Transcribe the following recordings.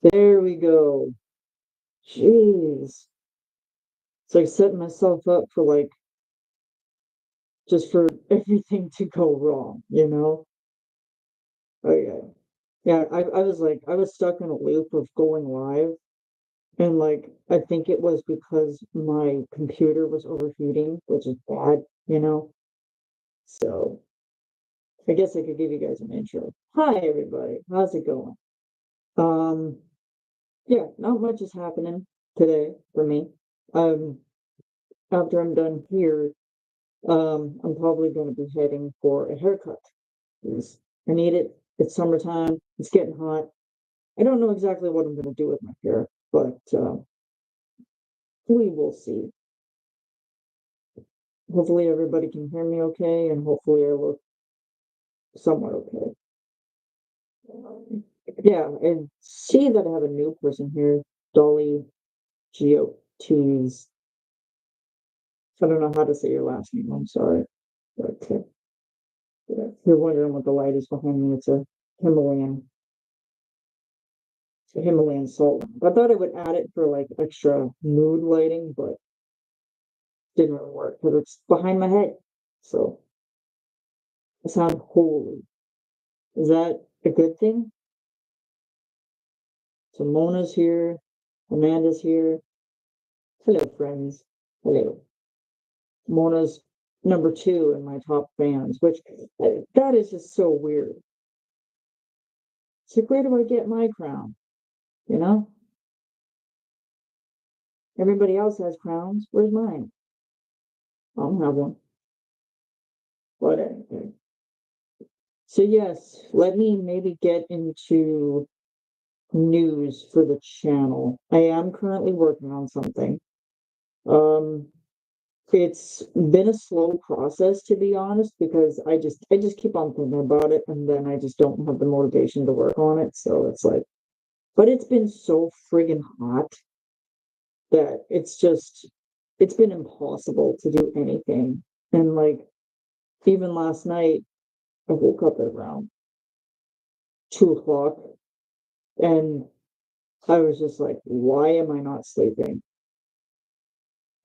There we go. Jeez. It's like setting myself up for like just for everything to go wrong, you know? Oh yeah. Yeah, I was like I was stuck in a loop of going live and like I think it was because my computer was overheating, which is bad, you know? So I guess I could give you guys an intro. Hi everybody, how's it going? Um yeah, not much is happening today for me. Um After I'm done here, I'm probably going to be heading for a haircut. 'Cause I need it. It's summertime. It's getting hot. I don't know exactly what I'm going to do with my hair, but we will see. Hopefully, everybody can hear me okay, and hopefully, I look somewhat okay. Yeah, and see that I have a new person here, Dolly Geotes. I don't know how to say your last name. I'm sorry, but yeah, if you're wondering what the light is behind me, it's a Himalayan Himalayan salt lamp. I thought I would add it for like extra mood lighting, but didn't really work because it's behind my head. So I sound holy. Is that a good thing? So Mona's here, Amanda's here. Hello, friends. Hello. Mona's number two in my top fans, which that is just so weird. It's like, where do I get my crown? You know, everybody else has crowns. Where's mine? I don't have one. But anyway. So yes, let me maybe get into news for the channel. I am currently working on something. Um, it's been a slow process to be honest, because I just keep on thinking about it and then I just don't have the motivation to work on it. So it's like, but it's been so friggin' hot that it's been impossible to do anything. And like even last night, I woke up at around 2 o'clock and I was just like, why am I not sleeping?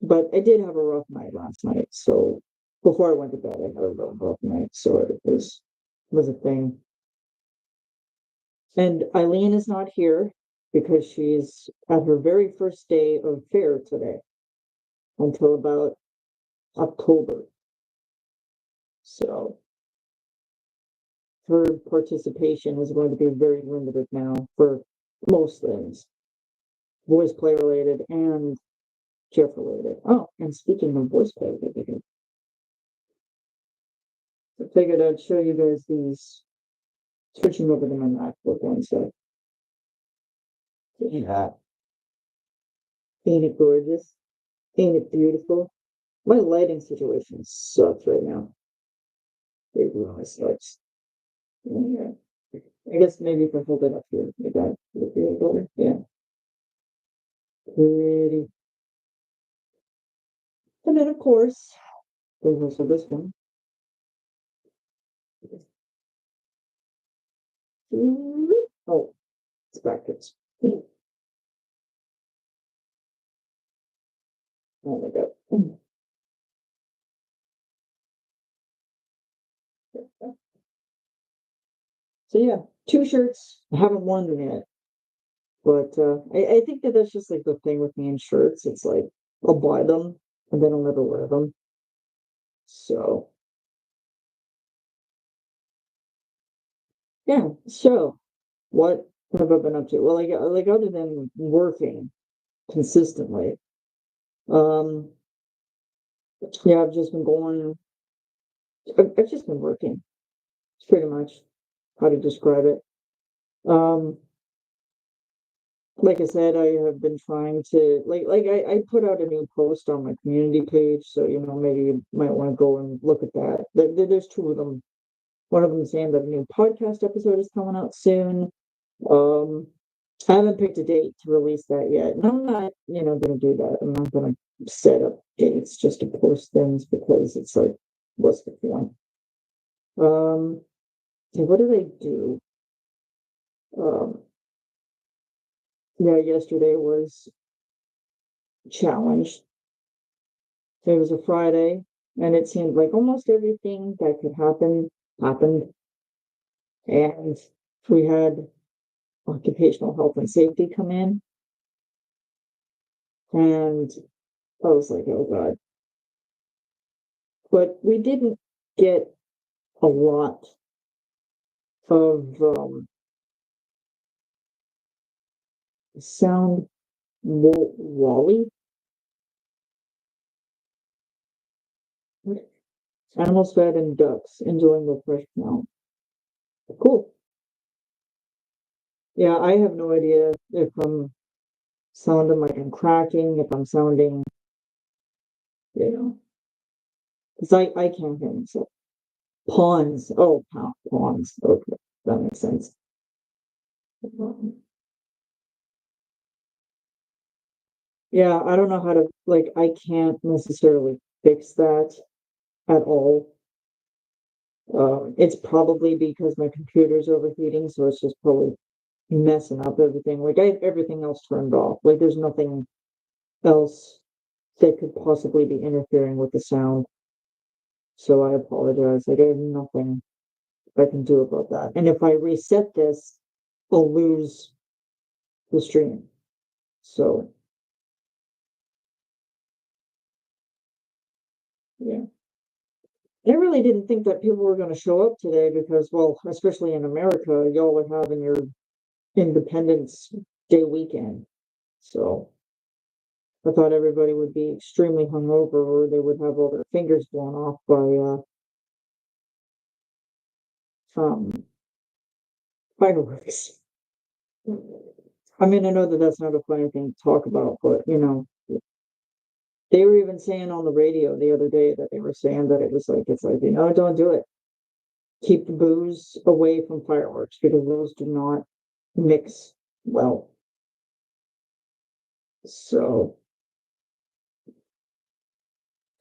But I did have a rough night last night. So before I went to bed, I had a real rough night. So it was a thing. And Eileen is not here because she's at her very first day of fair today until about October. So her participation is going to be very limited now for most things, voice play related and Jeff related. Oh, and speaking of voice play related, I figured I'd show you guys these. Switching over to my MacBook one sec. Yeah. Ain't it gorgeous? Ain't it beautiful? My lighting situation sucks right now. It really sucks. Yeah. I guess maybe if I hold it up here, maybe that would be better. Yeah. Pretty. And then of course, there's also this one. Oh, it's backwards. Oh my god. So yeah, two shirts. I haven't worn them yet. But I think that that's just like the thing with me in shirts. It's like I'll buy them and then I'll never wear them. So yeah. So what have I been up to? Well, like other than working consistently, um, yeah, I've just been going. I've just been working. It's pretty much how to describe it. Um, like I said, I have been trying to I put out a new post on my community page, so maybe you might want to go and look at that. There's two of them. One of them saying that a new podcast episode is coming out soon. Um, I haven't picked a date to release that yet. And I'm not, going to do that. I'm not going to set up dates just to post things because it's like, what's the point? Um, so what do they do? Um, yeah, yesterday was challenged. It was a Friday, and it seemed like almost everything that could happen happened. And we had occupational health and safety come in, and I was like, oh God. But we didn't get a lot of sound wally animals fed and ducks enjoying the fresh smell. Cool. Yeah, I have no idea if I'm sounding like I'm cracking, if I'm sounding, you know, because I can't hear myself. Pawns. Oh, pawns. Okay, that makes sense. Yeah, I don't know how to, like, I can't necessarily fix that at all. It's probably because my computer's overheating, so it's just probably messing up everything. Like, I have everything else turned off. Like, there's nothing else that could possibly be interfering with the sound. So I apologize. Like, I have nothing I can do about that. And if I reset this, I'll lose the stream. So, yeah. I really didn't think that people were going to show up today because, well, especially in America, y'all are having your Independence Day weekend. So I thought everybody would be extremely hungover or they would have all their fingers blown off by um, fireworks. I mean, I know that that's not a funny thing to talk about, but they were even saying on the radio the other day that they were saying that it's like, don't do it. Keep the booze away from fireworks because those do not mix well. So,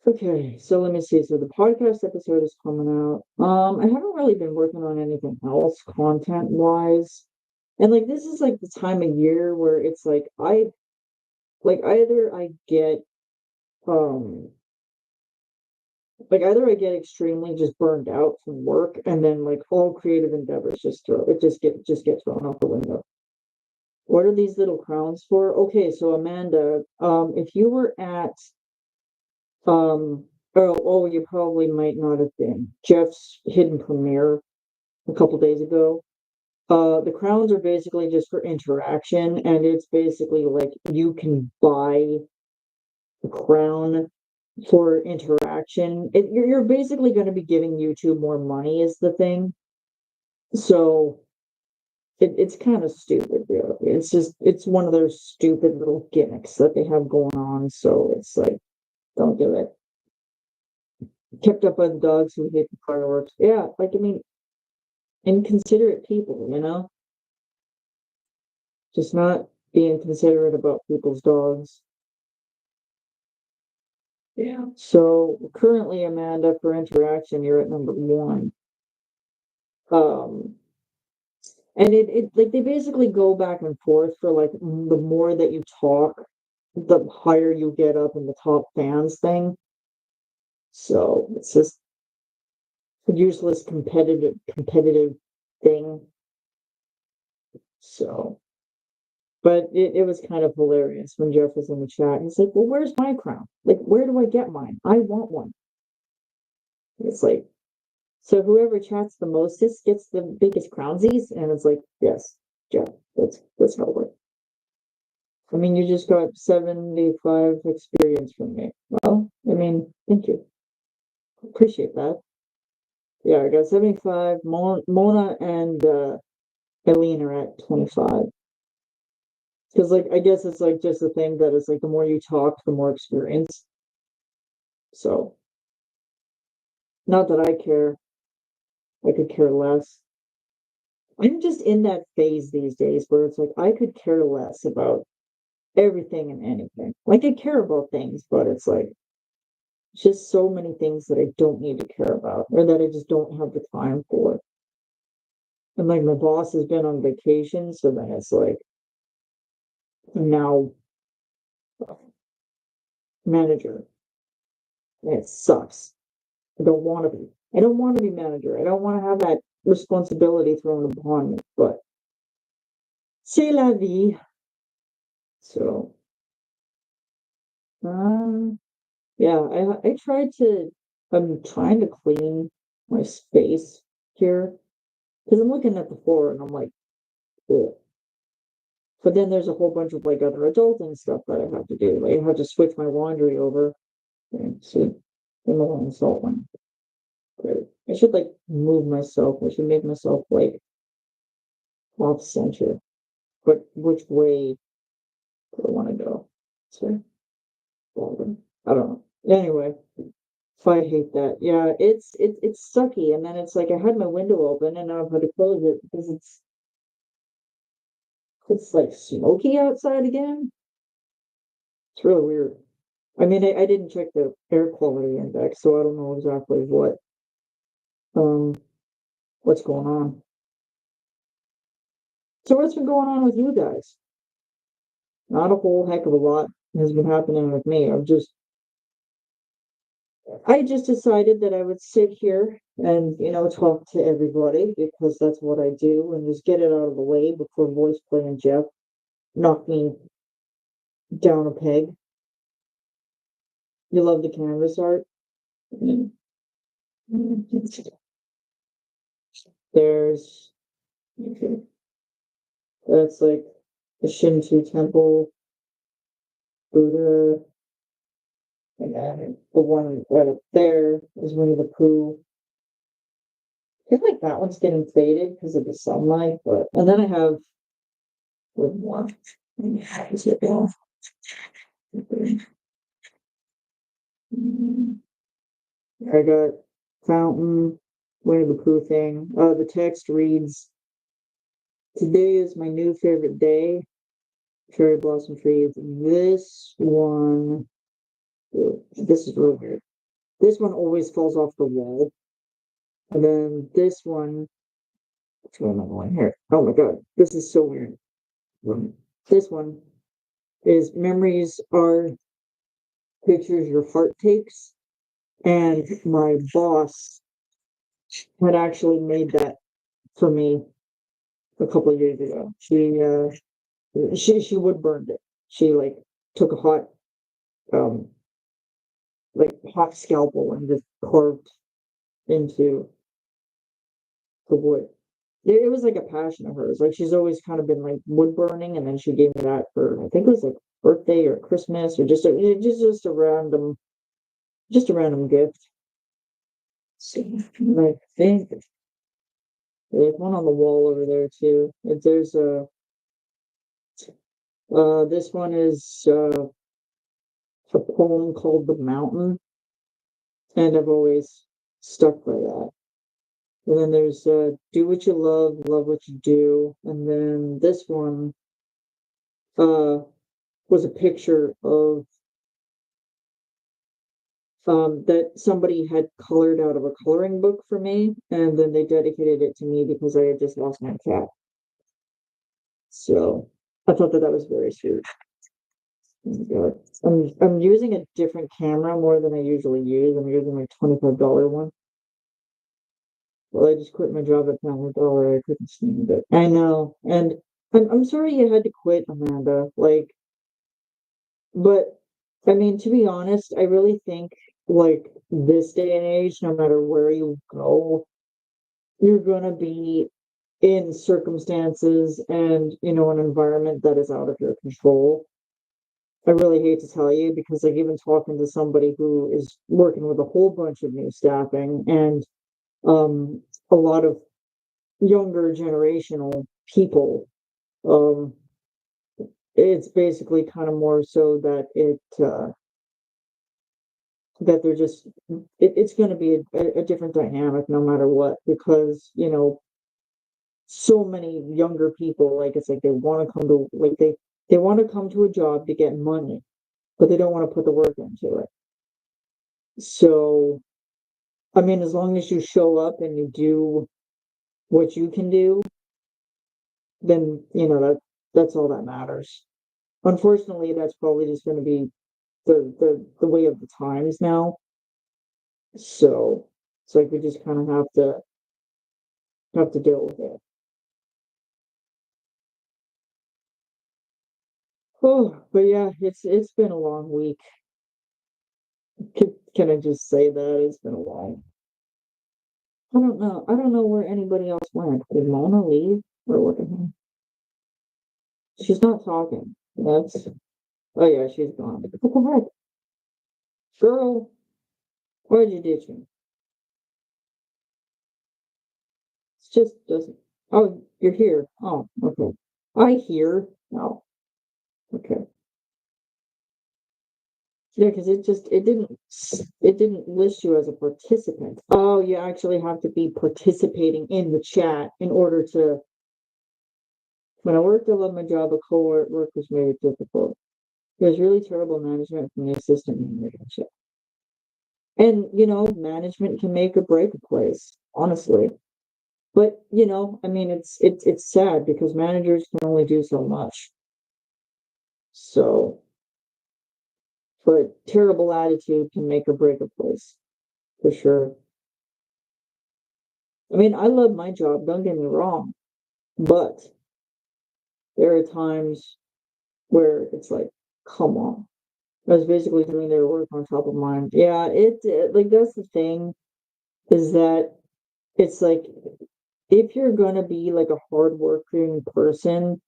okay, so let me see. So the podcast episode is coming out. I haven't really been working on anything else content wise. And like this is like the time of year where it's like either I get um either I get extremely just burned out from work and then like all creative endeavors just get thrown out the window. What are these little crowns for? Okay, so Amanda, if you were at you probably might not have been. Jeff's hidden premiere a couple days ago. The crowns are basically just for interaction, and it's basically like you can buy the crown for interaction. You're basically going to be giving YouTube more money, is the thing. So it's kind of stupid, really. It's one of those stupid little gimmicks that they have going on. So it's like, don't do it. Kept up by the dogs who hate the fireworks. Yeah, like I mean, inconsiderate people, just not being considerate about people's dogs. Yeah. So currently, Amanda, for interaction, you're at number one. Um, and it like they basically go back and forth for like the more that you talk, the higher you get up in the top fans thing. So it's just a useless competitive thing. So but it was kind of hilarious when Jeff was in the chat. He's like, well, where's my crown? Like, where do I get mine? I want one. It's like, so whoever chats the mostest gets the biggest crownsies. And it's like, yes, Jeff, that's how it works. I mean, you just got 75 experience from me. Well, I mean, thank you. Appreciate that. Yeah, I got 75. Mona and Eileen are at 25. Because, like, I guess it's like just the thing that it's like the more you talk, the more experience. So, not that I care. I could care less. I'm just in that phase these days where it's like I could care less about everything and anything. Like I care about things, but it's like just so many things that I don't need to care about or that I just don't have the time for. And like my boss has been on vacation, so then it's like now manager. And it sucks. I don't want to be. I don't want to be manager. I don't want to have that responsibility thrown upon me. But c'est la vie. So, um, yeah, I tried to. I'm trying to clean my space here because I'm looking at the floor and I'm like, ugh. But then there's a whole bunch of like other adulting stuff that I have to do. Like I have to switch my laundry over and see Himalayan salt one. Great. I should like move myself. I should make myself like off center. But which way do I want to go? So, I don't know. Anyway, so I hate that. Yeah, it's sucky. And then it's like I had my window open and now I've had to close it because it's like smoky outside again. It's really weird. I mean, I didn't check the air quality index, so I don't know exactly um what's going on. So what's been going on with you guys? Not a whole heck of a lot has been happening with me. I just decided that I would sit here and, talk to everybody because that's what I do and just get it out of the way before voice play and Jeff knock me down a peg. You love the canvas art? Mm. There's that's like the Shinto temple, Buddha, and then the one right up there is Winnie the Pooh. I feel like that one's getting faded because of the sunlight, but and then I have with more. Is it all? I got fountain, Winnie the Pooh thing. The text reads, "Today is my new favorite day. Cherry blossom trees." This one, this is real weird. This one always falls off the wall. And then this one, what's going on here? Oh my God, this is so weird. This one is memories are pictures your heart takes. And my boss had actually made that for me a couple of years ago. She wood burned it. She like took a um hot scalpel and just carved into the wood. It was like a passion of hers. Like she's always kind of been like wood burning, and then she gave me that for I think it was like birthday or Christmas or just a random gift. So I think there's one on the wall over there too. There's a this one is a poem called "The Mountain," and I've always stuck by that. And then there's "Do What You Love, Love What You Do," and then this one uh was a picture of that somebody had colored out of a coloring book for me, and then they dedicated it to me because I had just lost my cat. So I thought that was very sweet. Oh my God. I'm using a different camera more than I usually use. I'm using my $25 one. Well, I just quit my job at Family Dollar. I couldn't stand it. I know, and I'm sorry you had to quit, Amanda. Like, but I mean, to be honest, I really think like this day and age, no matter where you go, you're gonna be in circumstances and an environment that is out of your control. I really hate to tell you because like even talking to somebody who is working with a whole bunch of new staffing and um a lot of younger generational people, um it's basically kind of more so that that they're just it's going to be a different dynamic no matter what because so many younger people like it's like they want to come to like they want to come to a job to get money but they don't want to put the work into it. So I mean as long as you show up and you do what you can do, then that's all that matters. unfortunately, that's probably just going to be the way of the times now. So it's like we just kind of have to deal with it. Oh, but yeah, it's been a long week. Can I just say that it's been a long. I don't know. I don't know where anybody else went. Did Mona leave or what? She's not talking. That's oh yeah, she's gone. What the heck, girl? Why'd you ditch me? It just doesn't. Oh, you're here. Oh, okay. I hear. Oh, okay. Yeah, because it didn't list you as a participant. Oh, you actually have to be participating in the chat in order to. When I worked, I loved my job, but co-workers made it difficult. It was really terrible management from the assistant manager. And management can make or break a place, honestly. But I mean, it's sad because managers can only do so much. So, but terrible attitude can make or break a place for sure. I mean, I love my job, don't get me wrong, but there are times where it's like, come on. I was basically doing their work on top of mine. Yeah, like that's the thing is that it's like if you're gonna be like a hardworking person,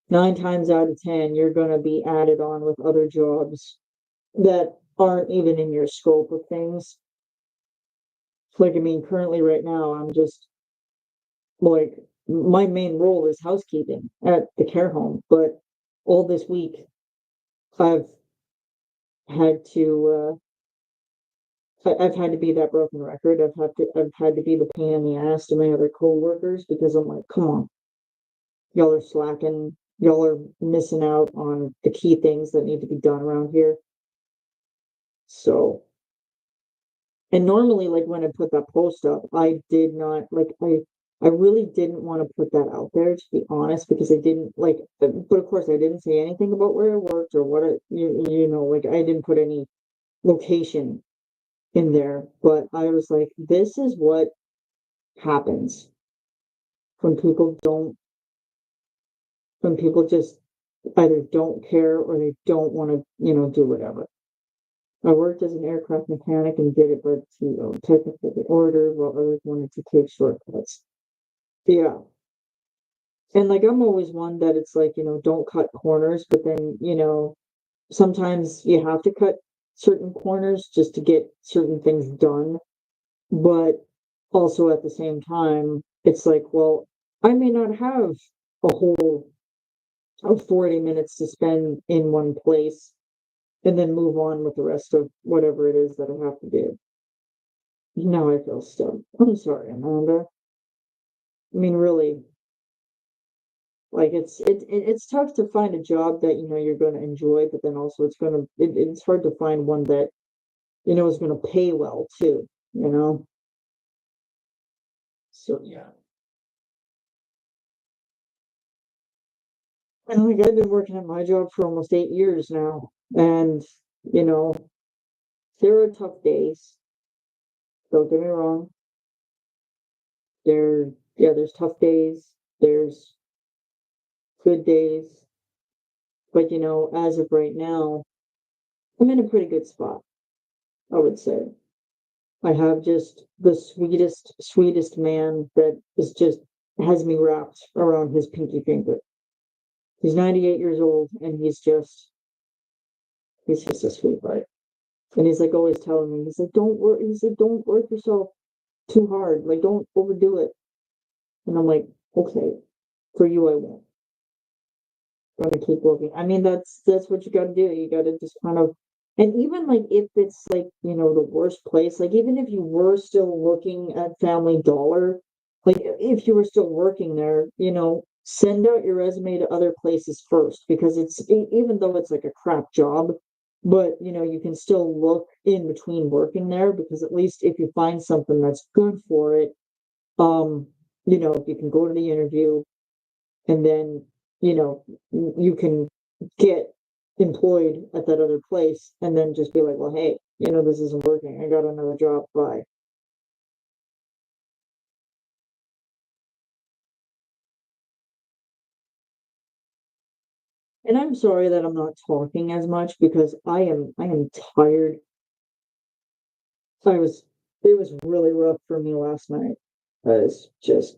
9 times out of 10, you're gonna be added on with other jobs that aren't even in your scope of things. Like, I mean, currently right now, I'm just like my main role is housekeeping at the care home, but all this week I've had to I've had to be that broken record. I've had to be the pain in the ass to my other coworkers because I'm like, come on, y'all are slacking, y'all are missing out on the key things that need to be done around here. So, and normally, like when I put that post up, I did not like I really didn't want to put that out there to be honest because I didn't like. But of course, I didn't say anything about where I worked or what like I didn't put any location in there. But I was like, this is what happens when people just either don't care or they don't want to, do whatever. I worked as an aircraft mechanic and did it by technical order while others wanted to take shortcuts. Yeah. And like I'm always one that it's like, don't cut corners, but then, sometimes you have to cut certain corners just to get certain things done. But also at the same time, it's like, well, I may not have a whole of 40 minutes to spend in one place and then move on with the rest of whatever it is that I have to do. Now I feel stuck. I'm sorry, Amanda. I mean, really, like it's tough to find a job that you're going to enjoy, but then also it's hard to find one that is going to pay well too. You know, so yeah. And like I've been working at my job for almost 8 years now, and you know there are tough days. Don't get me wrong. There's tough days. There's good days, but as of right now, I'm in a pretty good spot. I would say. I have just the sweetest man that is just has me wrapped around his pinky finger. He's 98 years old and he's just a sweetheart. And he's like always telling me, he's like, don't work, he said, don't work yourself too hard. Like, don't overdo it. And I'm like, okay, for you, I won't. I'm gonna keep working. I mean, that's what you gotta do. You gotta just kind of, and even like if it's like, the worst place, like even if you were still looking at Family Dollar, like if you were still working there, send out your resume to other places first because even though it's like a crap job, but you can still look in between working there because at least if you find something that's good for it, um, you can go to the interview and then you can get employed at that other place and then just be like, well, hey, this isn't working. I got another job. Bye. And I'm sorry that I'm not talking as much because I am tired. I was It was really rough for me last night. It's just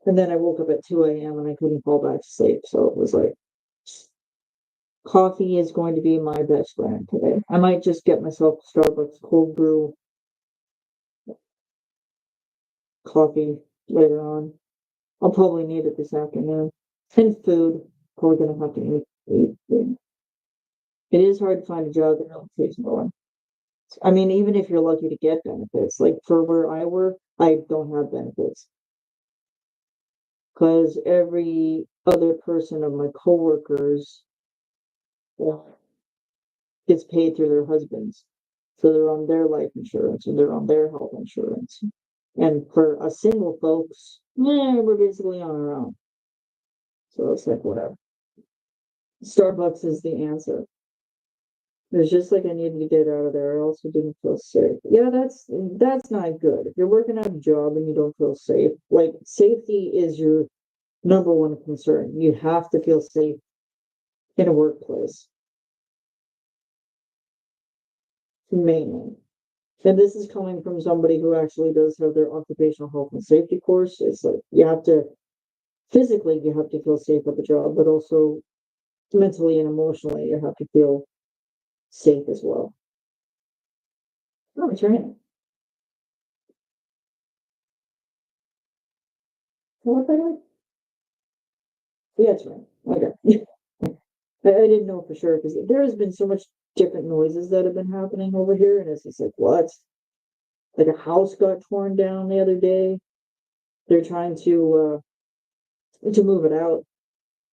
And then I woke up at 2 a.m. and I couldn't fall back to sleep. So it was like coffee is going to be my best friend today. I might just get myself Starbucks cold brew coffee later on. I'll probably need it this afternoon. And food. Probably gonna have to eat food. It is hard to find a job that really pays more. I mean, even if you're lucky to get benefits, like for where I work, I don't have benefits because every other person of my coworkers gets paid through their husbands. So they're on their life insurance and they're on their health insurance. And for us single folks, we're basically on our own. So it's like whatever. Starbucks is the answer. It's just like I needed to get out of there. I also didn't feel safe. Yeah, that's not good. If you're working at a job and you don't feel safe, like safety is your number one concern. You have to feel safe in a workplace, mainly. And this is coming from somebody who actually does have their occupational health and safety course. It's like you have to feel safe at the job, but also mentally and emotionally, you have to feel safe as well. Oh, it's right. What the Yeah, it's right. Okay. I didn't know for sure because there has been so much different noises that have been happening over here, and it's just like, what? Like a house got torn down the other day. They're trying to move it out,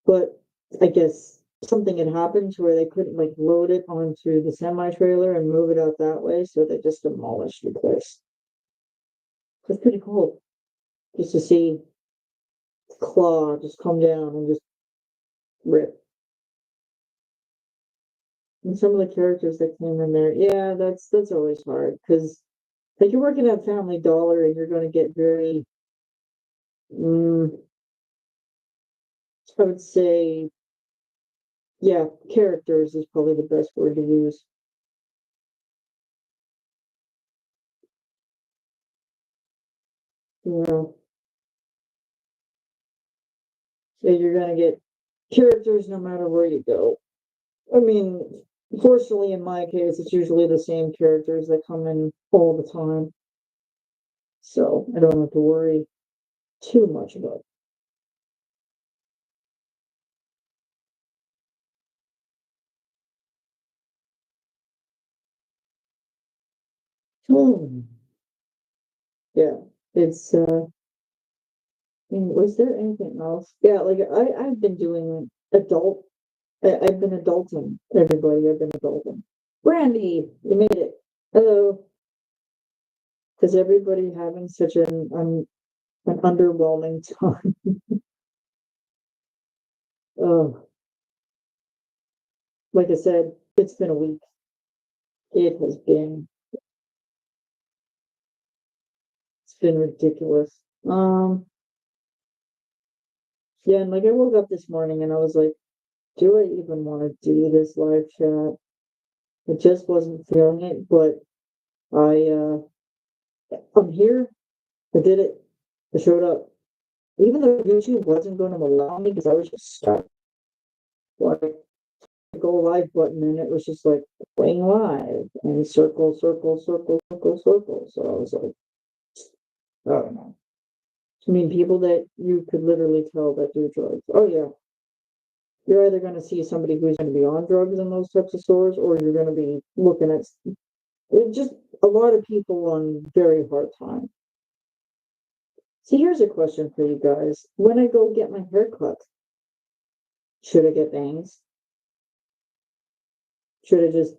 but I guess something had happened to where they couldn't like load it onto the semi trailer and move it out that way, so they just demolished the place. It's pretty cool just to see Claw just come down and just rip. And some of the characters that came in there, yeah, that's always hard because like you're working at Family Dollar and you're going to get very, mm, I would say, yeah, characters is probably the best word to use. You know, yeah, you're going to get characters no matter where you go. I mean, fortunately, in my case, it's usually the same characters that come in all the time, so I don't have to worry too much about. Hmm. Yeah, it's was there anything else? Yeah, like I've been doing I've been adulting. Everybody, I've been adulting. Brandy, you made it. Hello. Because everybody having such an underwhelming time. Oh, like I said, it's been a week. It's been ridiculous. Yeah, and like I woke up this morning and I was like, do I even want to do this live chat? I just wasn't feeling it, but I I'm here. I did it. I showed up. Even though YouTube wasn't going to allow me because I was just stuck. Like the go live button and it was just like playing live and circle, circle, circle, circle, circle. So I was like, I don't know. I mean, people that you could literally tell that do drugs. Oh yeah, you're either going to see somebody who's going to be on drugs in those types of stores, or you're going to be looking at just a lot of people on very hard time. See, here's a question for you guys. When I go get my hair cut, should I get bangs? Should I just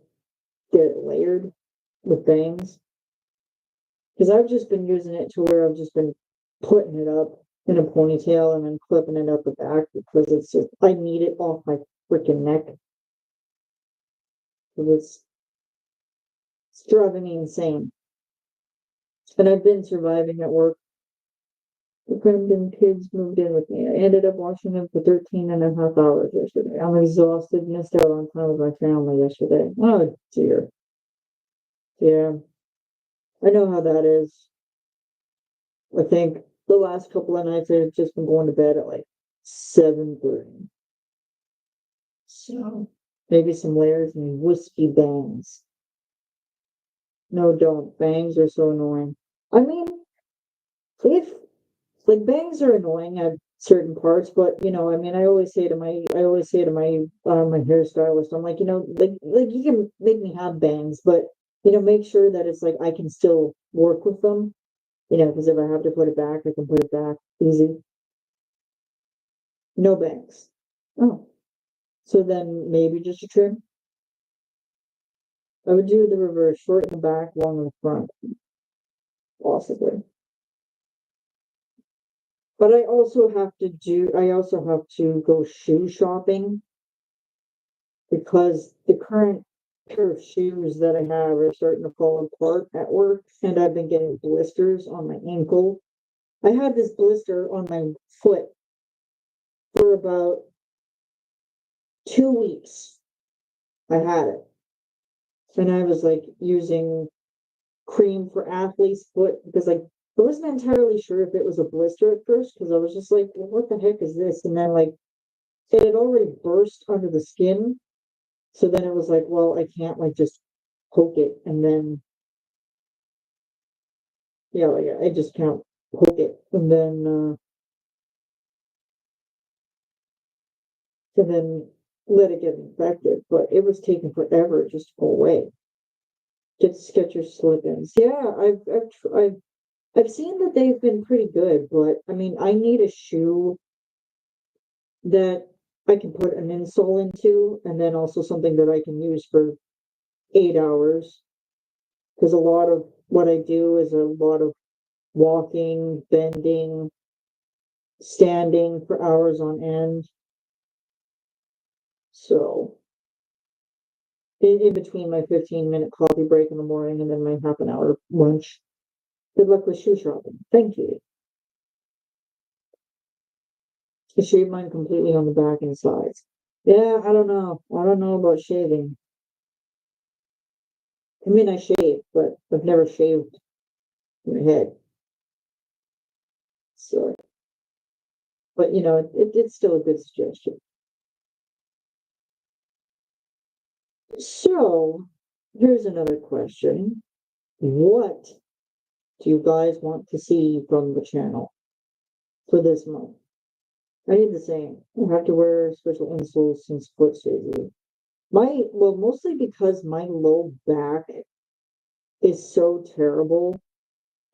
get it layered with bangs? Because I've just been using it to where I've just been putting it up in a ponytail and then clipping it up the back because it's just I need it off my freaking neck. It's driving me insane. And I've been surviving at work. The Brendan kids moved in with me. I ended up watching them for 13 and a half hours yesterday. I'm exhausted, missed out on time with my family yesterday. Oh dear. Yeah, I know how that is. I think the last couple of nights I've just been going to bed at like 7:30. So maybe some layers and whiskey bangs. No, don't. Bangs are so annoying. I mean, if like bangs are annoying at certain parts, but I mean, I always say to my hairstylist, I'm like, like you can make me have bangs, but make sure that it's like I can still work with them, because if I have to put it back, I can put it back easy. No bangs. Oh, so then maybe just a trim. I would do the reverse, short in the back, long in the front, possibly. But I also have to go shoe shopping because the current pair of shoes that I have are starting to fall apart at work, and I've been getting blisters on my ankle. I had this blister on my foot for about 2 weeks. I had it, and I was like using cream for athlete's foot because I wasn't entirely sure if it was a blister at first because I was just like, well, what the heck is this? And then like it had already burst under the skin. So then it was like, well, I can't like just poke it and then yeah, like I just can't poke it and then let it get infected. But it was taking forever just to go away. Get Skechers slip-ins. Yeah, I've seen that they've been pretty good, but I mean, I need a shoe that I can put an insole into, and then also something that I can use for 8 hours. Because a lot of what I do is a lot of walking, bending, standing for hours on end. So in between my 15-minute coffee break in the morning and then my half an hour lunch. Good luck with shoe shopping. Thank you. I shave mine completely on the back and sides. Yeah, I don't know. I don't know about shaving. I mean, I shave, but I've never shaved my head. So, but it's still a good suggestion. So, here's another question. What do you guys want to see from the channel for this month? I need the same. I have to wear special insoles since foot surgery. Well, mostly because my low back is so terrible.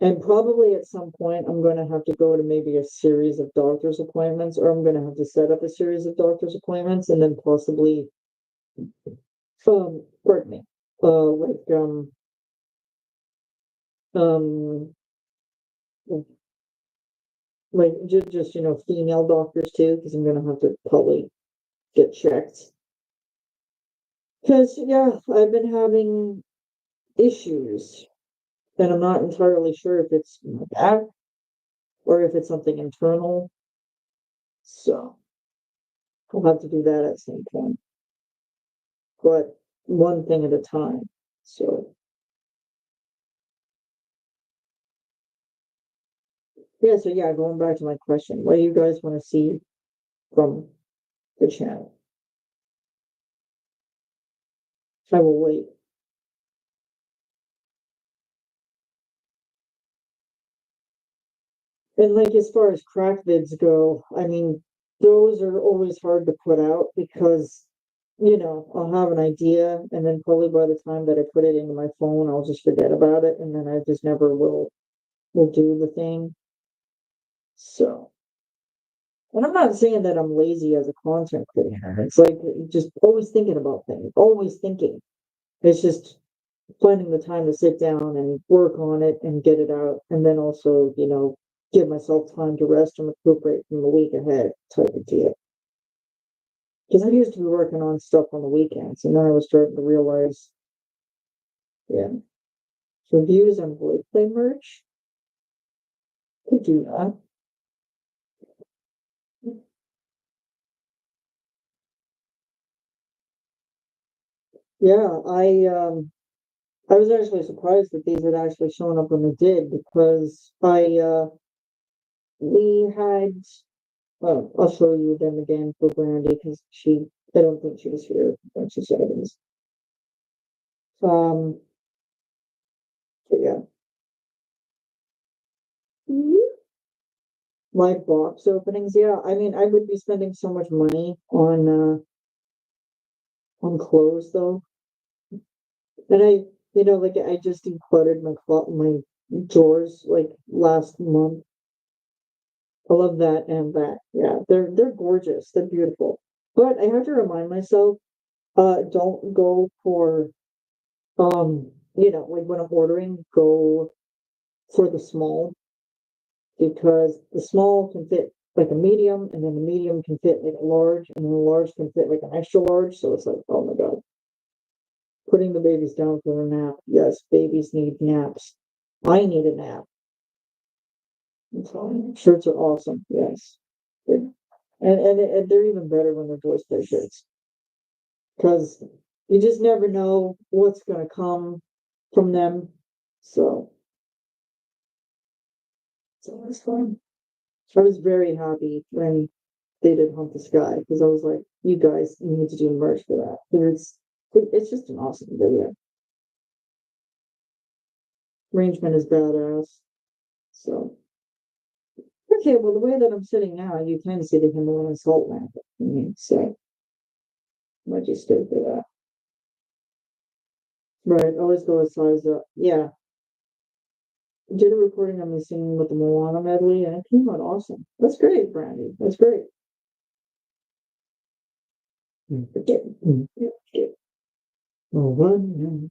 And probably at some point, I'm going to have to go to maybe a series of doctor's appointments, or I'm going to have to set up a series of doctor's appointments and then possibly, pardon me, like, um, like just female doctors too, because I'm going to have to probably get checked. Because, yeah, I've been having issues, and I'm not entirely sure if it's my back or if it's something internal. So I'll have to do that at some point, but one thing at a time. So, yeah, going back to my question, what do you guys want to see from the channel? I will wait. And like as far as crack vids go, I mean, those are always hard to put out because, I'll have an idea and then probably by the time that I put it into my phone, I'll just forget about it and then I just never will do the thing. So, and I'm not saying that I'm lazy as a content creator. It's like just always thinking about things, always thinking. It's just finding the time to sit down and work on it and get it out, and then also, give myself time to rest and recuperate from the week ahead type of deal. Because I used to be working on stuff on the weekends, and then I was starting to realize, yeah, reviews on play merch could do that. Yeah, I was actually surprised that these had actually shown up when they did because we had I'll show you them again for Brandy because I don't think she was here when she said it. Um, but yeah. Live box openings, yeah. I mean, I would be spending so much money on clothes though. And like I just decluttered my drawers like last month. I love that and that. Yeah, they're gorgeous. They're beautiful. But I have to remind myself, don't go for like when I'm ordering, go for the small because the small can fit like a medium, and then the medium can fit like a large, and then the large can fit like an extra large. So it's like, oh my God, putting the babies down for a nap. Yes, babies need naps. I need a nap. So shirts are awesome. Yes. And they're even better when they're voice play shirts because you just never know what's going to come from them. So, so it's fun. I was very happy when they did Hump the Sky because I was like, you guys need to do merch for that. And it's just an awesome video. Arrangement is badass. So okay, well the way that I'm sitting now, you can see the Himalayan salt lamp. So I just stay for that. Right, always go a size up. Yeah. Did a recording of me singing with the Moana medley and it came out awesome. That's great, Brandy. That's great. Moana,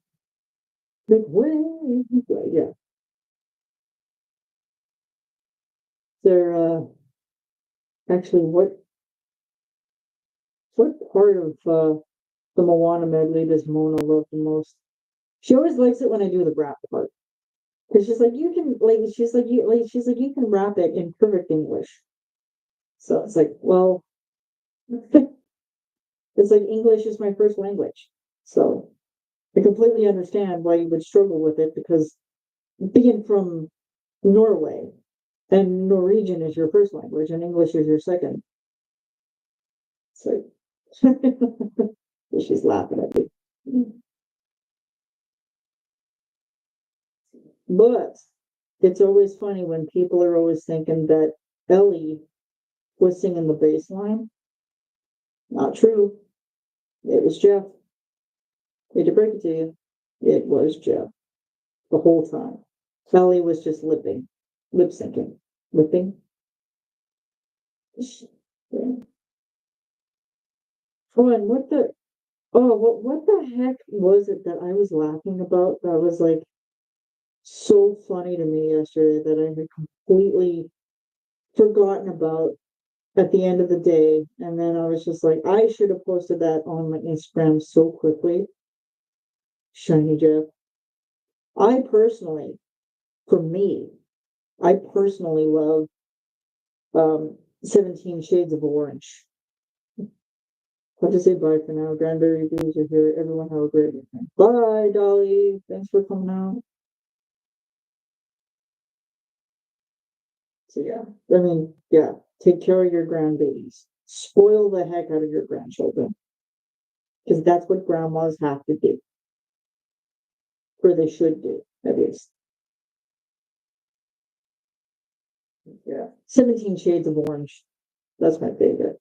big way. Yeah. They're actually what part of the Moana medley does Mona love the most? She always likes it when I do the rap part. Because she's like, you can like she's like you can rap it in perfect English. So it's like, well, it's like English is my first language. So I completely understand why you would struggle with it because being from Norway and Norwegian is your first language and English is your second. So she's laughing at me. But it's always funny when people are always thinking that Ellie was singing the bass line. Not true. It was Jeff. Hate to break it to you. It was Jeff the whole time. Ellie was just lip syncing, lipping. Yeah. Oh, and what the heck was it that I was laughing about that was like so funny to me yesterday that I had completely forgotten about at the end of the day. And then I was just like, I should have posted that on my Instagram so quickly. Shiny Jeff. I personally, for me, I personally love 17 Shades of Orange. I'll just say bye for now. Granberry reviews are here. Everyone have a great weekend. Bye, Dolly. Thanks for coming out. So yeah, I mean, yeah, take care of your grandbabies. Spoil the heck out of your grandchildren. Because that's what grandmas have to do. Or they should do, at least. Yeah. 17 Shades of Orange. That's my favorite.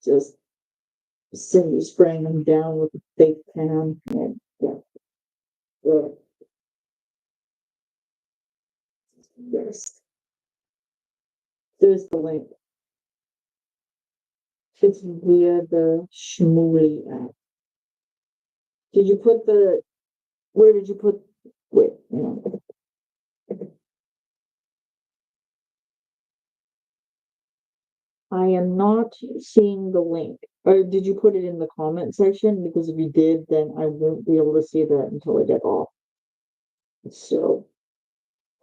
Just Cindy spraying them down with a fake pan. And, yeah. Yes. There's the link. It's via the Shmooly app. Did you put where did you put, wait, hang on. I am not seeing the link. Or did you put it in the comment section? Because if you did, then I won't be able to see that until I get off. So,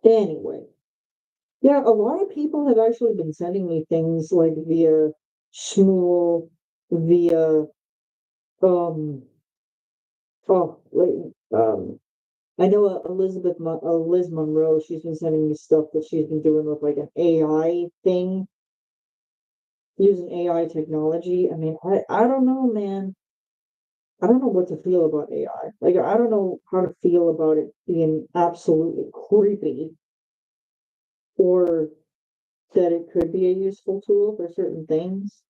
anyway. Yeah, a lot of people have actually been sending me things like via Shmuel, via um like I know Liz Monroe, she's been sending me stuff that she's been doing with like an AI thing, using AI technology. I mean, I don't know, man. I don't know what to feel about AI. Like, I don't know how to feel about it being absolutely creepy or that it could be a useful tool for certain things.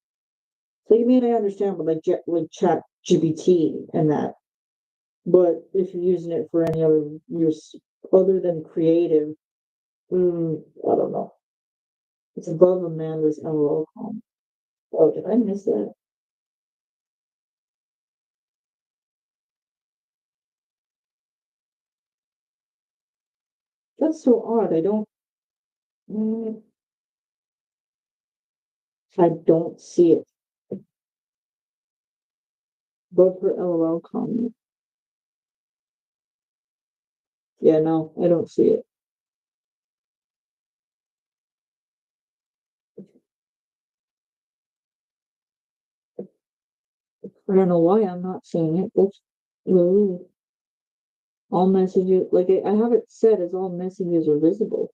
So, I mean, I understand, but like Chat GPT and that. But if you're using it for any other use other than creative, I don't know. It's above Amanda's LOL comment. Oh, did I miss that? That's so odd. Mm, I don't see it. Above her LOL comment. Yeah, no, I don't see it. I don't know why I'm not seeing it. That's really all messages. Like I have it set as all messages are visible,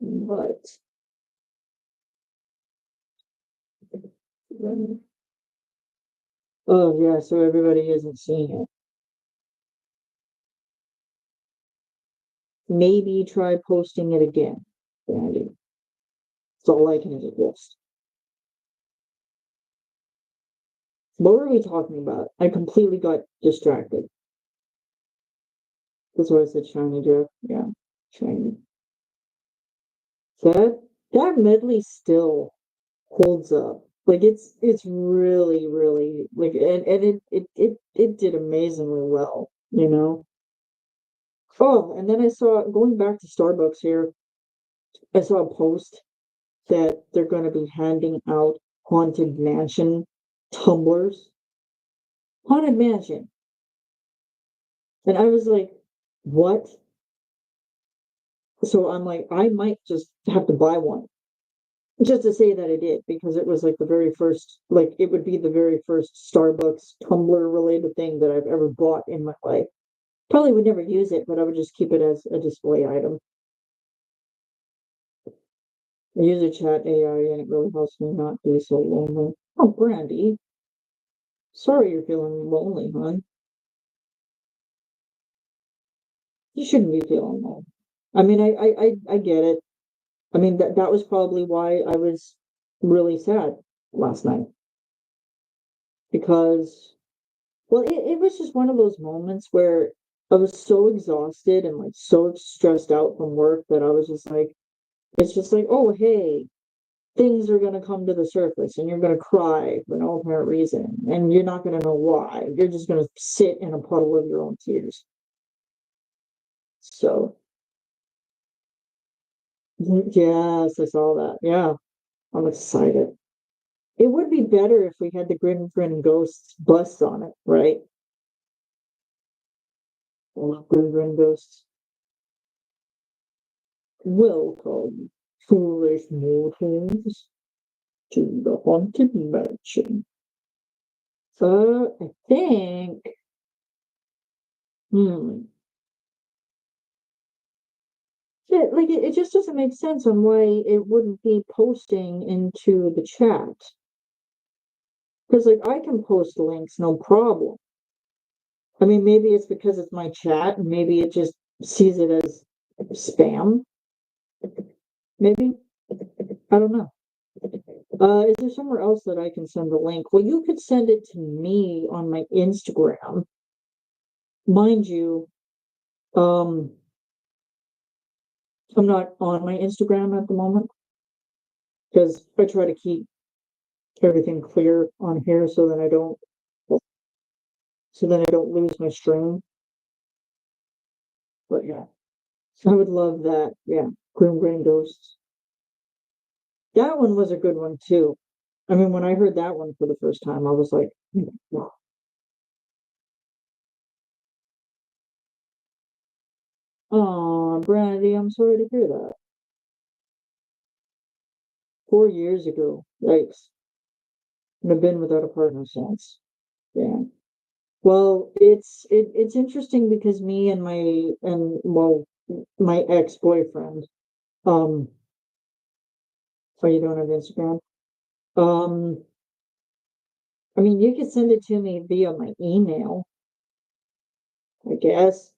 but oh yeah, so everybody isn't seeing it. Maybe try posting it again, Andy. That's all I can suggest. What were we talking about? I completely got distracted. That's what I said, shiny Jeff. Yeah, shiny. That medley still holds up. Like it's really, really like and it did amazingly well, you know. Oh, and then I saw going back to Starbucks here, I saw a post that they're gonna be handing out Haunted Mansion tumblers. Haunted Mansion. And I was like, what? So I'm like, I might just have to buy one just to say that I did because it was like the very first, like it would be the very first Starbucks tumbler related thing that I've ever bought in my life. Probably would never use it, but I would just keep it as a display item. I use a chat AI and it really helps me not be so lonely. Oh, Brandy, sorry you're feeling lonely, hon. You shouldn't be feeling lonely. I mean, I get it. I mean, that was probably why I was really sad last night because, well, it was just one of those moments where I was so exhausted and like so stressed out from work that I was just like, it's just like, oh, hey, things are going to come to the surface and you're going to cry for no apparent reason and you're not going to know why. You're just going to sit in a puddle of your own tears. So, yes, I saw that. Yeah, I'm excited. It would be better if we had the Grin Ghosts bus on it, right? I love Grin Ghosts. Welcome, foolish mortals, to the Haunted Mansion. I think, hmm, yeah, like it just doesn't make sense on why it wouldn't be posting into the chat. Because like I can post links, no problem. I mean, maybe it's because it's my chat, and maybe it just sees it as spam. Maybe I don't know. Is there somewhere else that I can send the link? Well, you could send it to me on my Instagram. Mind you, um, I'm not on my Instagram at the moment because I try to keep everything clear on here so then I don't lose my stream. But yeah, I would love that. Yeah, Grim Ghosts. That one was a good one too. I mean, when I heard that one for the first time, I was like, wow. Oh, Brandy, I'm sorry to hear that. 4 years ago. Yikes. And I've been without a partner since. Yeah. Well, it's interesting because me and my ex-boyfriend, um, oh, you don't have Instagram? Um, I mean, you could send it to me via my email, I guess,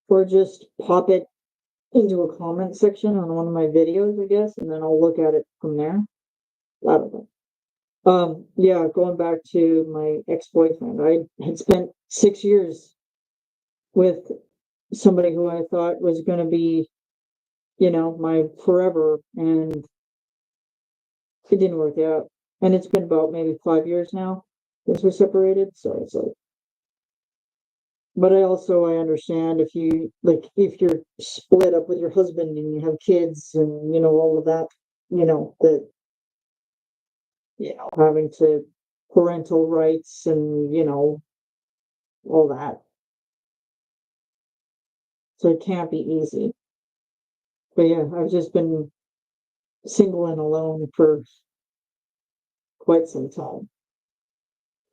or just pop it into a comment section on one of my videos, I guess, and then I'll look at it from there. I don't know. Yeah, going back to my ex-boyfriend, I had spent 6 years with somebody who I thought was going to be, my forever, and it didn't work out. And it's been about maybe 5 years now since we're separated. So it's like, but I understand if if you're split up with your husband and you have kids and all of that, that having to parental rights and all that. So it can't be easy. But yeah, I've just been single and alone for quite some time.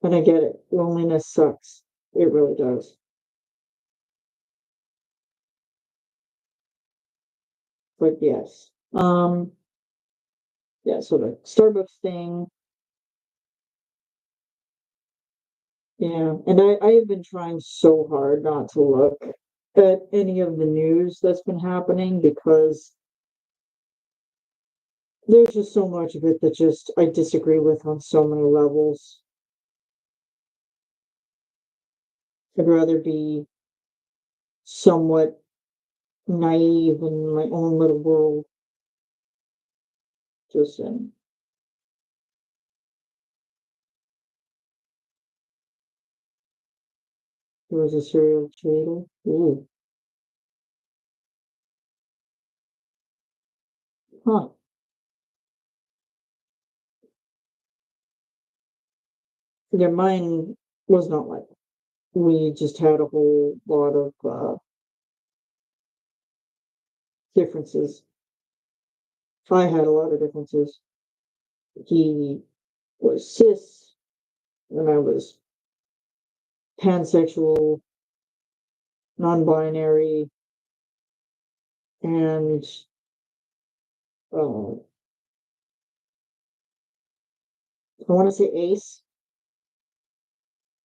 And I get it. Loneliness sucks. It really does. But yes. Yeah, so the Starbucks thing, yeah. And I have been trying so hard not to look at any of the news that's been happening because there's just so much of it that just I disagree with on so many levels. I'd rather be somewhat naive in my own little world. Just saying. He was a serial cheater. Ooh. Huh. Yeah, mine was not like that. We just had a whole lot of differences. I had a lot of differences. He was cis, and I was pansexual, non-binary, and uh, I want to say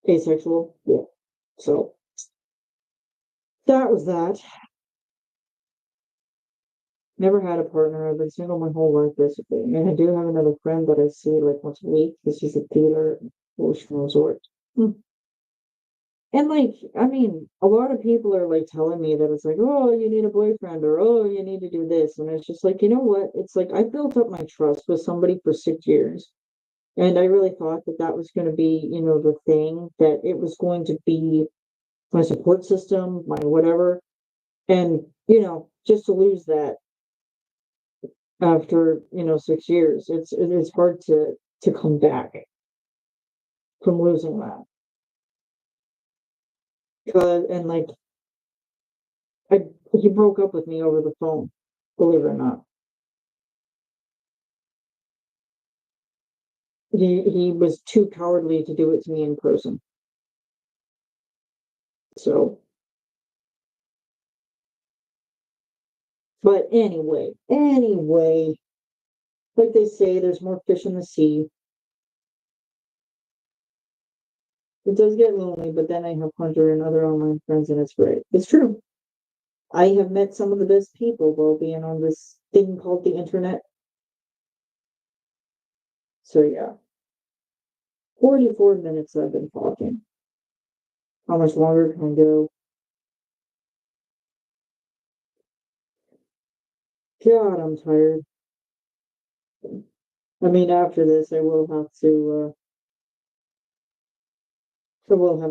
asexual. Yeah. So that was that. Never had a partner. I've been single my whole life, basically. And I do have another friend that I see like once a week because she's a dealer at Ocean Resort. Hmm. And I mean, a lot of people are like telling me that it's like, oh, you need a boyfriend or oh, you need to do this. And it's just like, you know what? It's like I built up my trust with somebody for 6 years. And I really thought that that was going to be, the thing, that it was going to be my support system, my whatever. And, just to lose that after, 6 years, it's hard to come back from losing that. 'Cause, and he broke up with me over the phone, believe it or not. He was too cowardly to do it to me in person. So, but anyway, like they say, there's more fish in the sea. It does get lonely, but then I have Hunter and other online friends, and it's great. It's true. I have met some of the best people while being on this thing called the internet. So yeah, 44 minutes I've been talking. How much longer can I go? God, I'm tired. I mean, after this, I will have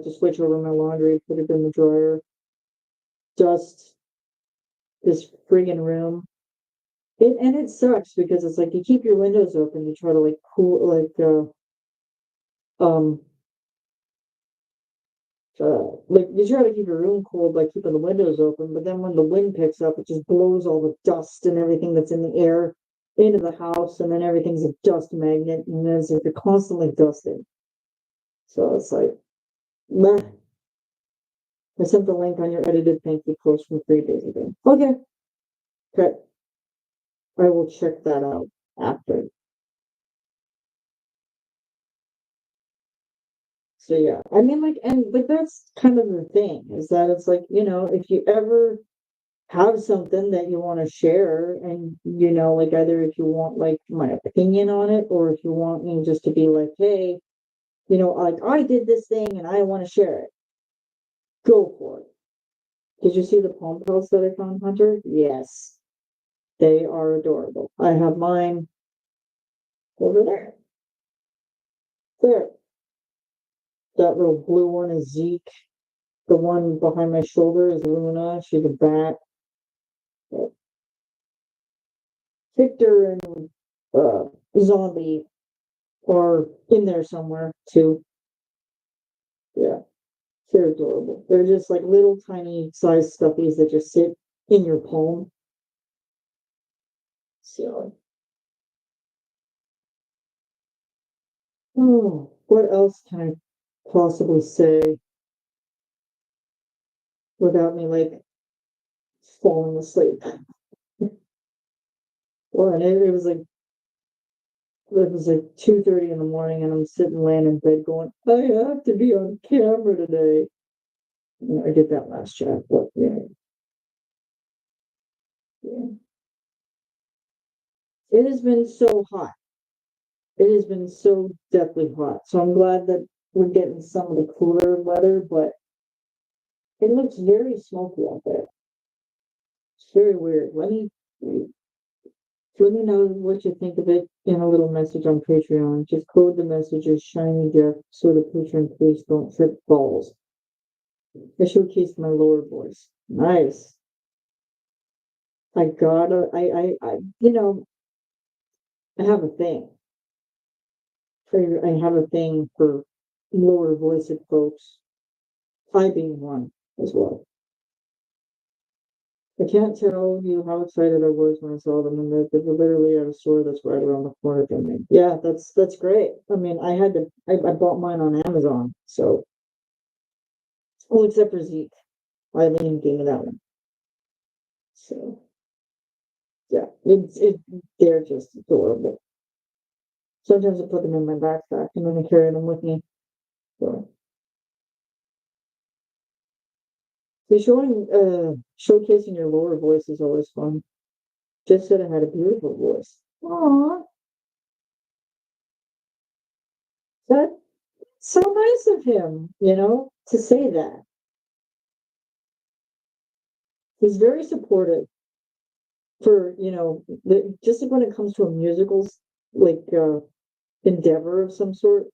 to switch over my laundry, put it in the dryer, dust this friggin' room. And it sucks because it's like you keep your windows open, you try to like cool um like you try to keep your room cool by keeping the windows open, but then when the wind picks up, it just blows all the dust and everything that's in the air into the house, and then everything's a dust magnet, and then it's like you're constantly dusting. So it's like, meh. I sent the link on your edited thank you post from 3 days ago. Okay, okay, I will check that out after. So yeah, I mean, like, and like that's kind of the thing is that it's like, if you ever have something that you want to share, and like either if you want like my opinion on it, or if you want me just to be like, hey, like I did this thing and I want to share it, go for it. Did you see the palm pills that I found, Hunter? Yes, they are adorable. I have mine over there. There. That little blue one is Zeke. The one behind my shoulder is Luna. She's a bat. Victor and Zombie are in there somewhere too. Yeah, they're adorable. They're just like little tiny sized stuffies that just sit in your palm. So, oh, what else can I possibly say without me like falling asleep? Well, and it was like 2:30 in the morning, and I'm sitting laying in bed going, I have to be on camera today. I did that last chat, but yeah, yeah. It has been so hot. It has been so deathly hot. So I'm glad that we're getting some of the cooler weather, but it looks very smoky out there. It's very weird. Let me know what you think of it in a little message on Patreon. Just code the message as Shiny Jeff so the Patreon please don't trip balls. I showcased my lower voice. Nice. I gotta I have a thing. I have a thing for lower voiced folks. I being one as well. I can't tell you how excited I was when I saw them, and they're literally at a store that's right around the corner from me. Yeah, that's great. I mean, I bought mine on Amazon, so well, except for Zeke. Eileen gave me that one. So yeah, they're just adorable. Sometimes I put them in my backpack and then I carry them with me. So showcasing your lower voice is always fun. Just said I had a beautiful voice. Aw, that's so nice of him, to say that. He's very supportive for, just like when it comes to a musicals like endeavor of some sort,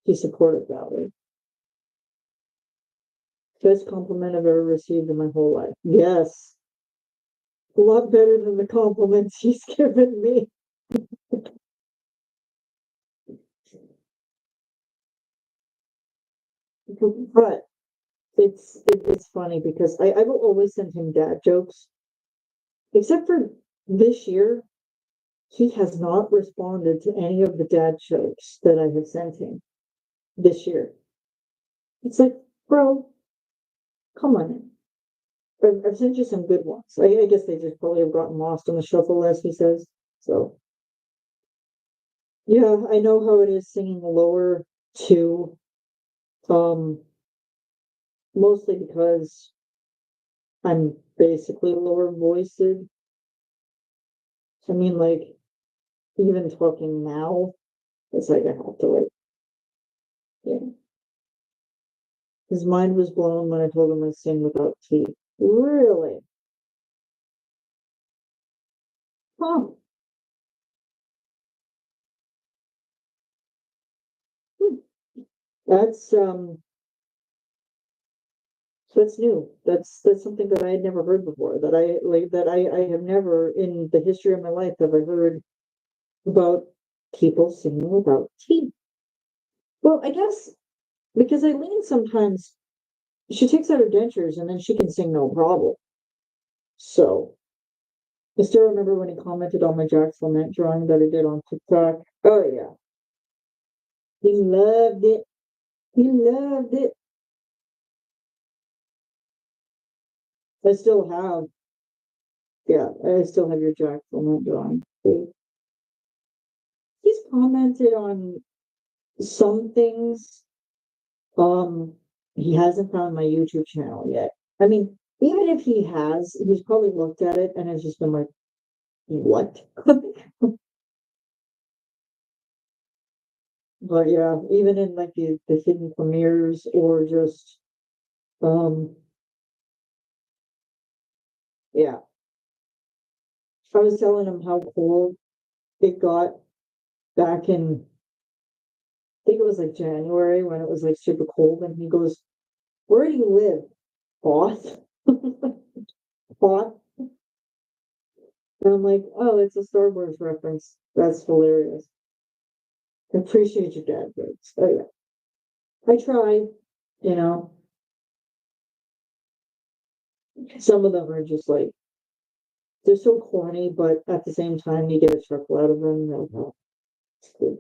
he's supportive that way. Best compliment I've ever received in my whole life. Yes. A lot better than the compliments he's given me. But it's funny because I will always send him dad jokes, except for this year. He has not responded to any of the dad jokes that I have sent him this year. It's like, bro, come on. I've sent you some good ones. I guess they just probably have gotten lost on the shuffle, as he says. So yeah, I know how it is singing lower too. Um, Mostly because I'm basically lower voiced. I mean, like even talking now, it's like I have to like, yeah. His mind was blown when I told him I sing without teeth. Really? Huh. Hmm. That's That's new. That's something that I had never heard before. That I have never in the history of my life have I heard about people singing without teeth. Well, I guess because Eileen sometimes she takes out her dentures and then she can sing no problem. So I still remember when he commented on my Jack's Lament drawing that I did on TikTok. Oh yeah, he loved it. He loved it. I still have, yeah, I still have your Jack's Lament drawing. He's commented on some things. He hasn't found my YouTube channel yet. I mean, even if he has, he's probably looked at it and has just been like, what? But yeah, even in like the hidden premieres or just um yeah. I was telling him how cold it got back in I think it was like January when it was like super cold and he goes, where do you live? Hoth? Hoth? And I'm like, oh, it's a Star Wars reference. That's hilarious. I appreciate your dad jokes. Oh yeah. I try, you know. Some of them are just like they're so corny, but at the same time you get a chuckle out of them. Like, oh, it's good.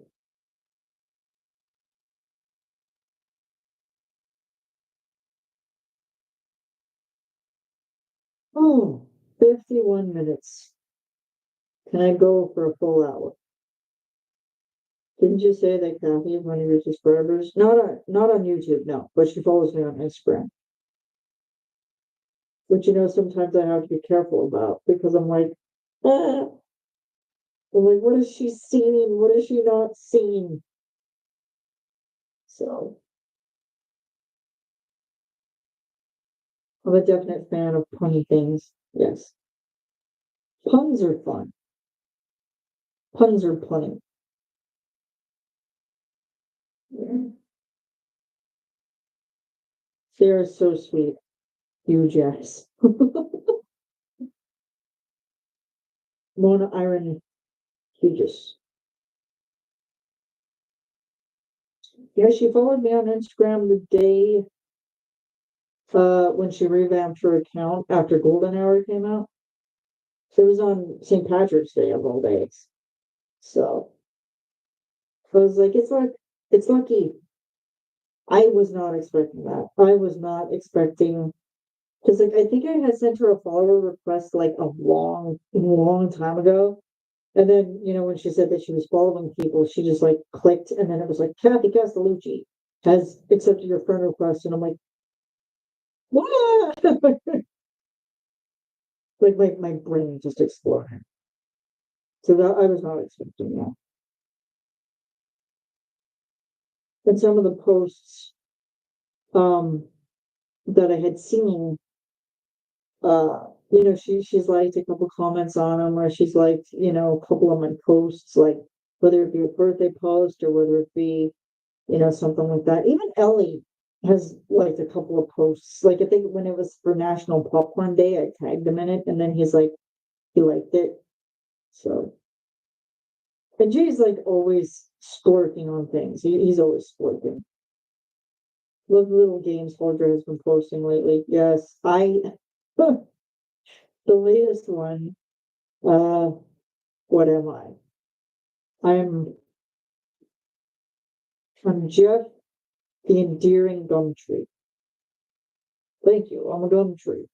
Oh, 51 minutes. Can I go for a full hour? Didn't you say that Kathy is one of your subscribers? Not on YouTube, no, but she follows me on Instagram. Which sometimes I have to be careful about because I'm like, ah, I'm like, what is she seeing? What is she not seeing? So I'm a definite fan of punny things. Yes. Puns are fun. Puns are punny. They are so sweet. You Jess. Mona Iron Hughes. Yeah, she followed me on Instagram the day when she revamped her account after Golden Hour came out. So it was on St. Patrick's Day of all days. So I was like, it's lucky. I was not expecting that. I was not expecting because like I think I had sent her a follower request like a long, long time ago. And then, when she said that she was following people, she just like clicked and then it was like Kathy Castellucci has accepted your friend request. And I'm like, what? Like my brain just exploded. So that I was not expecting that. And some of the posts um that I had seen, she's liked a couple comments on them, or she's liked, a couple of my posts, like whether it be a birthday post or whether it be, something like that. Even Ellie has liked a couple of posts. Like I think when it was for National Popcorn Day, I tagged him in it, and then he's like, he liked it. So, and Jay's like always splurking on things. He's always splurking. Love the little games Holger has been posting lately. Yes, the latest one. Uh, what am I? I'm I'm Jeff, the endearing gum tree. Thank you. I'm a gum tree.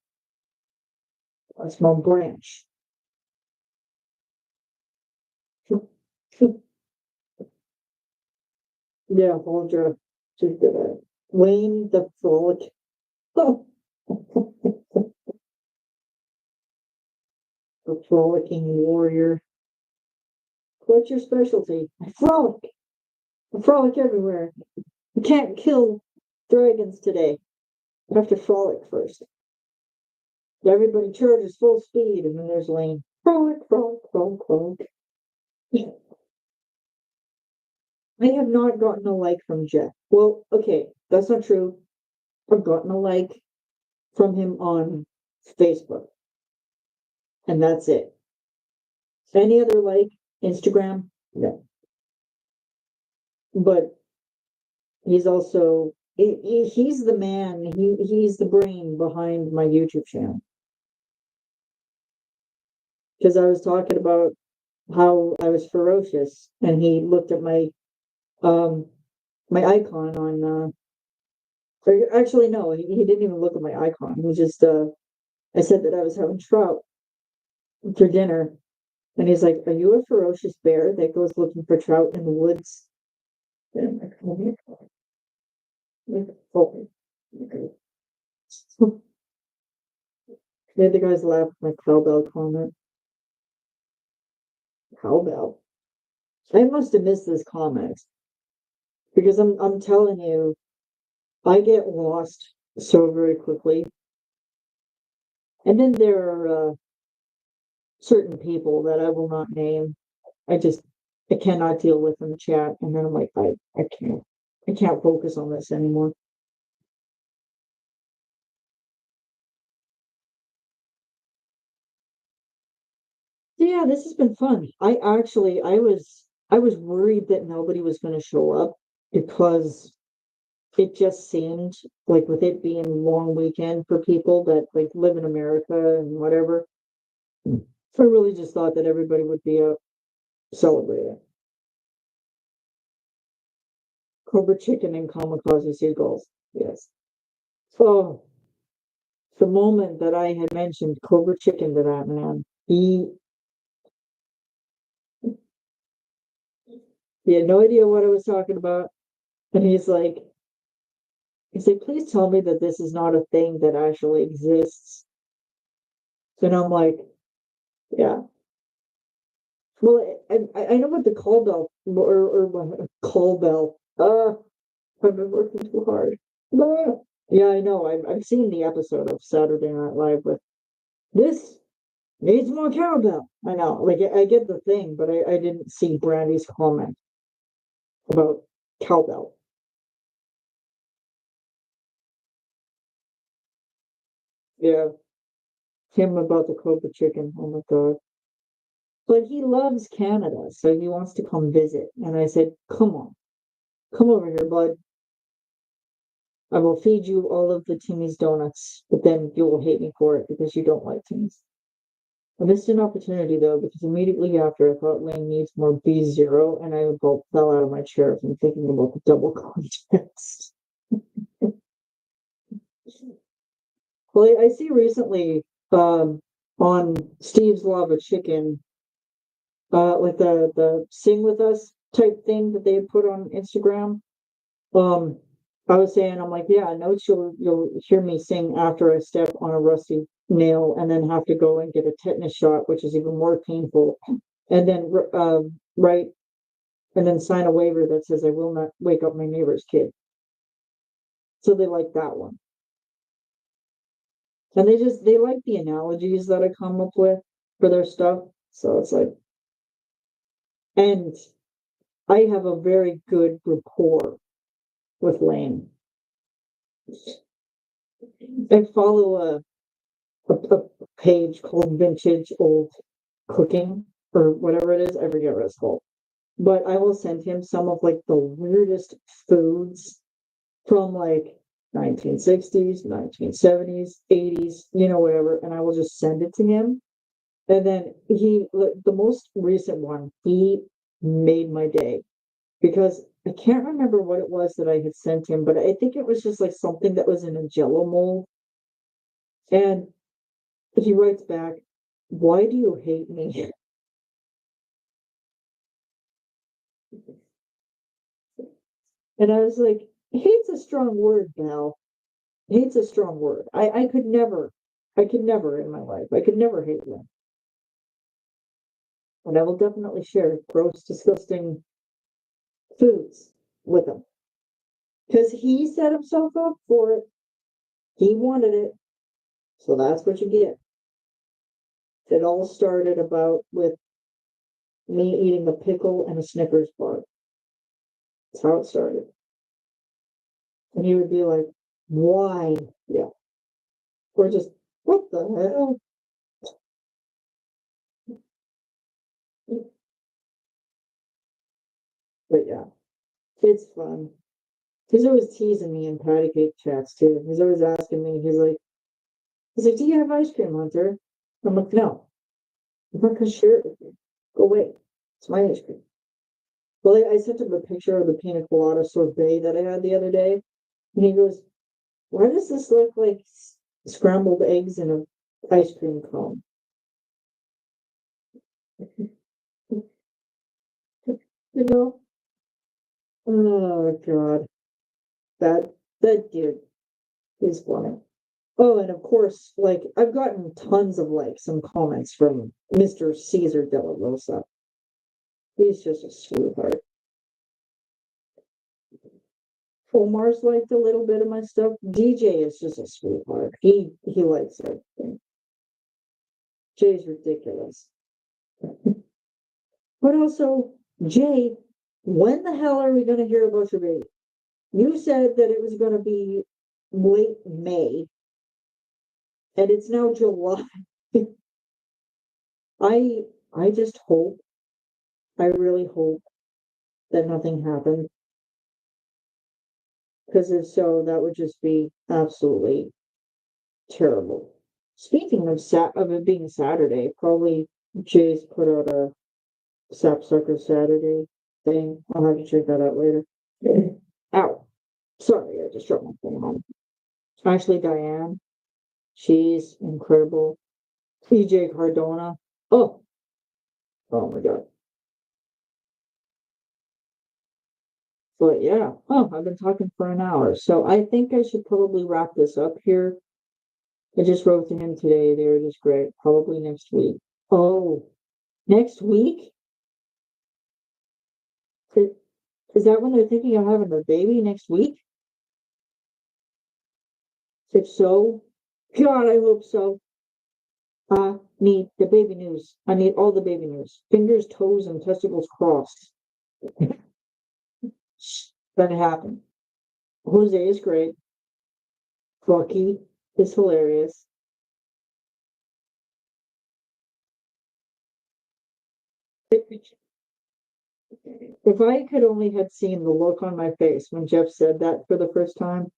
That's my branch. Yeah, Holger. She's good at it. Wayne the frolic. The frolicking warrior. What's your specialty? I frolic. I frolic everywhere. I can't kill dragons today. I have to frolic first. Everybody charges full speed, and then there's Lane. Frolic, frolic, frolic, frolic. I have not gotten a like from Jeff. Well, okay, that's not true. I've gotten a like. from him on Facebook, and that's it. Any other like Instagram? No. But he's also he's the man. He's the brain behind my YouTube channel. Because I was talking about how I was ferocious, and he looked at um my icon on or actually no, he didn't even look at my icon. He was just I said that I was having trout for dinner, and he's like, "Are you a ferocious bear that goes looking for trout in the woods?" And I'm like, "Oh my God." Oh, okay. Made the guys laugh at my cowbell comment. Cowbell. I must have missed this comment because I'm telling you, I get lost so very quickly. And then there are certain people that I will not name. I just I cannot deal with in the chat, and then I'm like, I can't focus on this anymore. Yeah, this has been fun. I was worried that nobody was going to show up because it just seemed like with it being a long weekend for people that like live in America and whatever, I really just thought that everybody would be out celebrating. Cobra chicken and kamikaze seagulls. Yes. So the moment that I had mentioned Cobra chicken to that man, he had no idea what I was talking about. And he's like, please tell me that this is not a thing that actually exists. And I'm like, yeah. Well, I know what the call bell or call bell. I've been working too hard. Yeah, I know. I've seen the episode of Saturday Night Live with this needs more cowbell. I know. Like I get the thing, but I didn't see Brandy's comment about cowbell. Yeah, him about the Cobra chicken. Oh my God. But he loves Canada, so he wants to come visit. And I said, come on, come over here, bud. I will feed you all of the Timmy's donuts, but then you will hate me for it because you don't like Timmy's. I missed an opportunity though, because immediately after I thought Lane needs more B0, and I about fell out of my chair from thinking about the double context. Well, I see recently on Steve's Lava Chicken, like the sing with us type thing that they had put on Instagram. Um, I was saying, I'm like, yeah, I know you'll hear me sing after I step on a rusty nail and then have to go and get a tetanus shot, which is even more painful, and then write and then sign a waiver that says I will not wake up my neighbor's kid. So they like that one, and they like the analogies that I come up with for their stuff. So it's like, and I have a very good rapport with Lane. I follow a page called Vintage Old Cooking or whatever it is. I forget what it's called. But I will send him some of like the weirdest foods from like 1960s, 1970s, 80s, whatever. And I will just send it to him. And then the most recent one, he made my day because I can't remember what it was that I had sent him, but I think it was just like something that was in a jello mold. And he writes back, "Why do you hate me?" And I was like, hate's a strong word, Val. Hate's a strong word. I could never in my life, I could never hate them. And I will definitely share gross, disgusting foods with him. Because he set himself up for it. He wanted it. So that's what you get. It all started about with me eating a pickle and a Snickers bar. That's how it started. And he would be like, why? Yeah. Or just, what the hell? But yeah, it's fun. He's always teasing me in patty cake chats too. He's always asking me, he's like, do you have ice cream, Hunter? I'm like, no, I'm not gonna share it with you. Go away. It's my ice cream. Well, I sent him a picture of the pina colada sorbet that I had the other day, and he goes, why does this look like scrambled eggs in an ice cream cone? You know? Oh God, that that dude is funny. Oh, and of course, like I've gotten tons of likes and comments from Mr. Caesar Della Rosa. He's just a sweetheart. Omar's liked a little bit of my stuff. DJ is just a sweetheart. He likes everything. Jay's ridiculous. But also, Jay, when the hell are we gonna hear about your baby? You said that it was gonna be late May, and it's now July. I just hope, I really hope that nothing happened. Because if so, that would just be absolutely terrible. Speaking of of it being Saturday, probably Jay's put out a Sapsucker Saturday thing. I'll have to check that out later. Ow. Sorry, I just dropped my phone on. Actually, Diane, she's incredible. PJ Cardona. Oh, oh my God. But yeah, oh, I've been talking for an hour. So I think I should probably wrap this up here. I just wrote to him today. They were just great. Probably next week. Oh, next week? Is, is that when they're thinking of having a baby next week? If so, God, I hope so. I need the baby news. I need all the baby news. Fingers, toes, and testicles crossed. Gonna happen. Jose is great. Bucky is hilarious. If I could only had seen the look on my face when Jeff said that for the first time,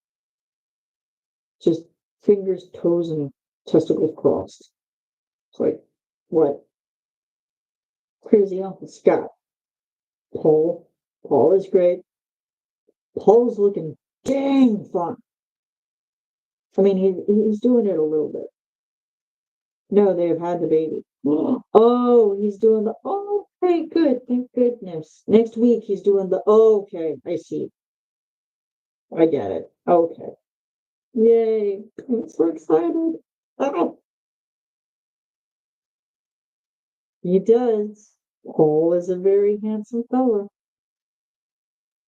just fingers, toes, and testicles crossed. It's like, what? Crazy Uncle Scott. Paul. Paul is great. Paul's looking dang fun. I mean, he's doing it a little bit. No, they've had the baby. Oh, he's doing the, oh, okay, good. Thank goodness. Next week, he's doing the, oh, okay, I see. I get it. Okay. Yay. I'm so excited. Oh, he does. Paul is a very handsome fella.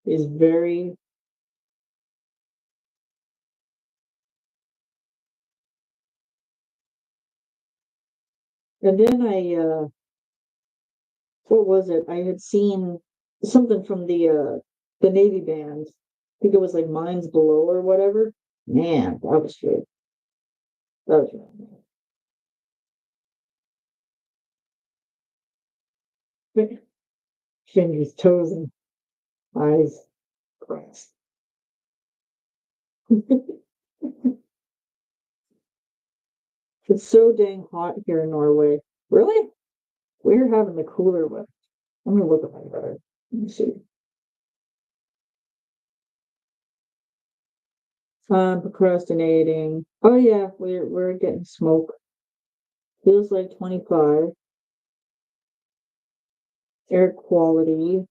He's very, and then what was it? I had seen something from the Navy band. I think it was like Mines Below or whatever. Man, that was good. That was really good. Fingers, toes, and eyes crossed. It's so dang hot here in Norway. Really? We're having the cooler weather. I'm gonna look at my weather. Let me see. Procrastinating. Oh yeah, we're getting smoke. Feels like 25. Air quality.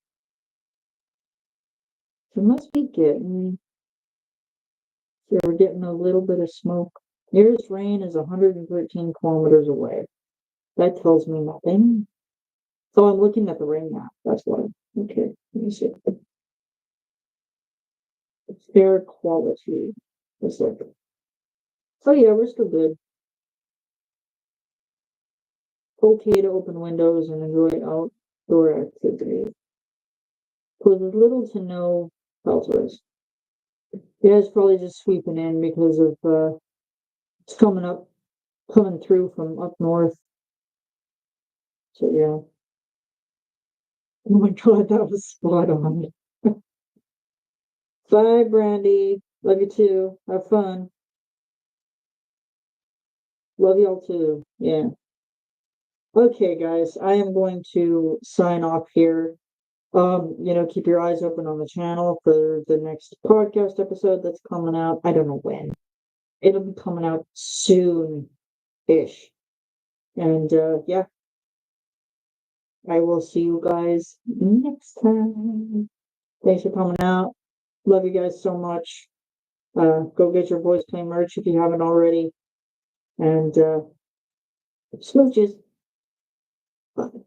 We must be getting, yeah, we're getting a little bit of smoke. Nearest rain is 113 kilometers away. That tells me nothing. So I'm looking at the rain map. That's why. Okay, let me see. It's air quality. It's like, oh yeah, we're still good. Okay to open windows and enjoy outdoor activities. With little to no health risk. Yeah, it's probably just sweeping in because of It's coming through from up north. So yeah. Oh my god, that was spot on. Bye, Brandy. Love you too. Have fun. Love y'all too. Yeah. Okay, guys, I am going to sign off here. Keep your eyes open on the channel for the next podcast episode that's coming out. I don't know when. It'll be coming out soon-ish. And yeah, I will see you guys next time. Thanks for coming out. Love you guys so much. Go get your Boys Play merch if you haven't already. And smooches. Bye.